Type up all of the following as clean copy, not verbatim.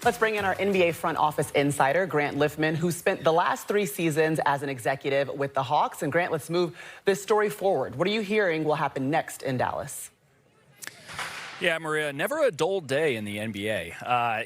Let's bring in our NBA front office insider, Grant Liffmann, who spent the last 3 seasons as an executive with the Hawks. And Grant, let's move this story forward. What are you hearing will happen next in Dallas? Yeah, Maria, never a dull day in the NBA.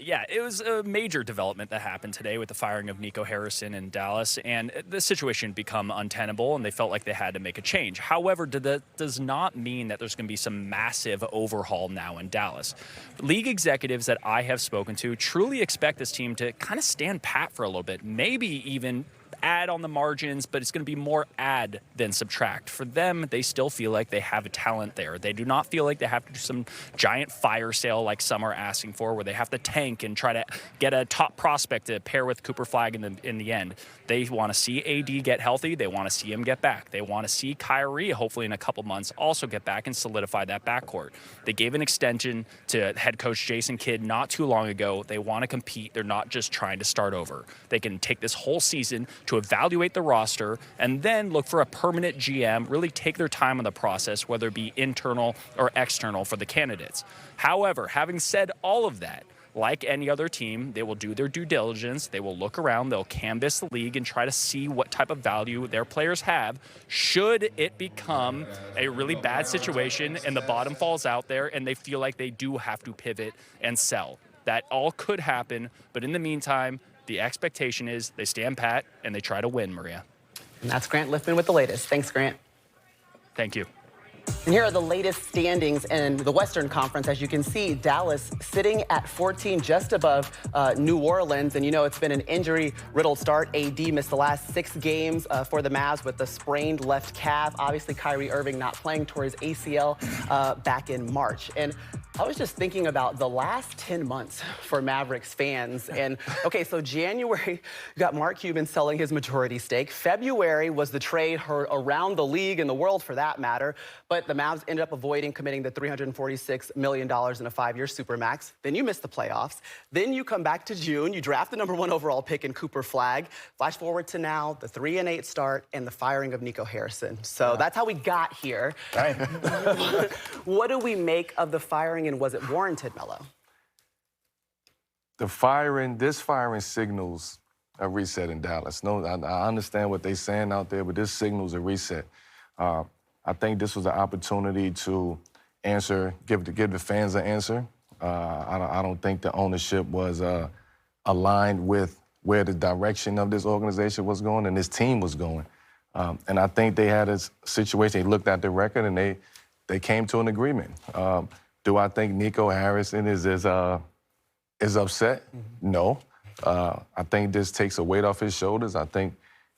Yeah, it was a major development that happened today with the firing of Nico Harrison in Dallas, and the situation become untenable, and they felt like they had to make a change. However, that does not mean that there's going to be some massive overhaul now in Dallas. League executives that I have spoken to truly expect this team to kind of stand pat for a little bit, maybe even add on the margins, but it's going to be more add than subtract. For them, they still feel like they have a talent there. They do not feel like they have to do some giant fire sale like some are asking for, where they have to tank and try to get a top prospect to pair with Cooper Flag in the end. They want to see AD get healthy. They want to see him get back. They want to see Kyrie, hopefully in a couple months, also get back and solidify that backcourt. They gave an extension to head coach Jason Kidd not too long ago. They want to compete. They're not just trying to start over. They can take this whole season to evaluate the roster and then look for a permanent GM, really take their time on the process, whether it be internal or external for the candidates. However, having said all of that, like any other team, they will do their due diligence. They will look around. They'll canvass the league and try to see what type of value their players have. Should it become a really bad situation and the bottom falls out there and they feel like they do have to pivot and sell, that all could happen. But in the meantime, the expectation is they stand pat and they try to win, Maria. And that's Grant Liffmann with the latest. Thanks, Grant. Thank you. And here are the latest standings in the Western Conference. As you can see, Dallas sitting at 14, just above New Orleans. And you know, it's been an injury-riddled start. AD missed the last 6 games for the Mavs with the sprained left calf. Obviously, Kyrie Irving not playing towards ACL back in March. And I was just thinking about the last 10 months for Mavericks fans. And okay, so January, you got Mark Cuban selling his majority stake. February was the trade heard around the league and the world for that matter. But the Mavs ended up avoiding committing the $346 million in a 5-year supermax. Then you miss the playoffs. Then you come back to June. You draft the #1 overall pick in Cooper Flag. Flash forward to now, the 3-8 start and the firing of Nico Harrison. So that's how we got here. Right. What do we make of the firing, and was it warranted, Melo? This firing signals a reset in Dallas. No, I understand what they're saying out there, but this signals a reset. I think this was an opportunity to give the fans an answer. I don't think the ownership was aligned with where the direction of this organization was going and this team was going. And I think they had a situation. They looked at the record and they came to an agreement. Do I think Nico Harrison is upset? Mm-hmm. No. I think this takes a weight off his shoulders. I think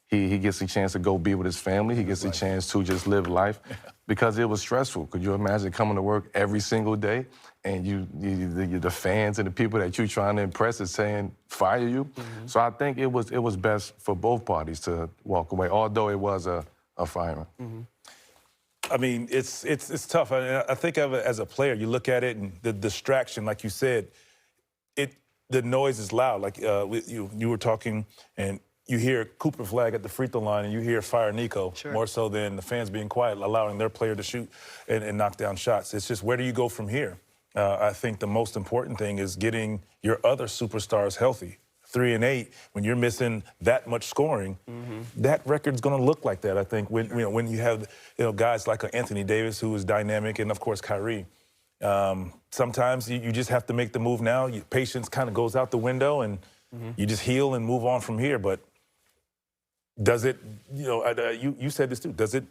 he gets a chance to go be with his family. He gets a chance to just live life because it was stressful. Could you imagine coming to work every single day and the fans and the people that you're trying to impress is saying fire you? Mm-hmm. So I think it was best for both parties to walk away, although it was a firing. Mm-hmm. I mean, it's tough. I think of it as a player. You look at it and the distraction, like you said, the noise is loud. Like you were talking and you hear Cooper Flag at the free throw line and you hear fire Nico, sure, more so than the fans being quiet, allowing their player to shoot and knock down shots. It's just, where do you go from here? I think the most important thing is getting your other superstars healthy. 3-8, when you're missing that much scoring, mm-hmm, that record's going to look like that. I think when you have guys like Anthony Davis, who is dynamic, and of course Kyrie. Sometimes you just have to make the move now. Patience kind of goes out the window, and mm-hmm, you just heal and move on from here. But does it? You said this too. Does it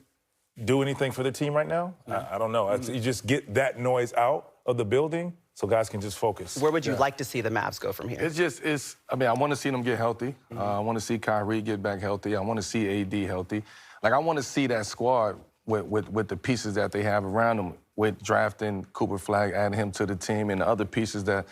do anything for the team right now? Mm-hmm. I don't know. Mm-hmm. You just get that noise out of the building, so guys can just focus. Where would you like to see the Mavs go from here? I mean, I want to see them get healthy. Mm-hmm. I want to see Kyrie get back healthy. I want to see AD healthy. Like, I want to see that squad with the pieces that they have around them, with drafting Cooper Flag, adding him to the team, and the other pieces that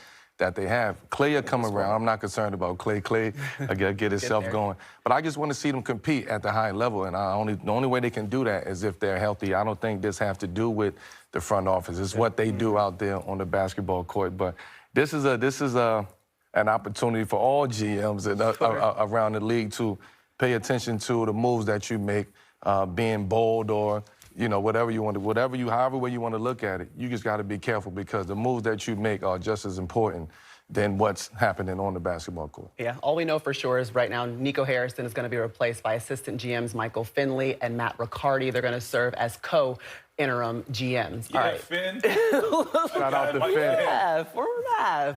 they have. Clay will come around. I'm not concerned about Clay. Clay get himself going. But I just want to see them compete at the high level, and the only way they can do that is if they're healthy. I don't think this has to do with the front office. It's what they do out there on the basketball court. But this is an opportunity for all GMs around the league to pay attention to the moves that you make, being bold or whatever you want to, however way you want to look at it. You just got to be careful because the moves that you make are just as important than what's happening on the basketball court. Yeah, all we know for sure is right now Nico Harrison is going to be replaced by assistant GMs Michael Finley and Matt Riccardi. They're going to serve as co-interim GMs. Yeah, all right. Finn. Shout out to Finn. Yeah, former Mavs.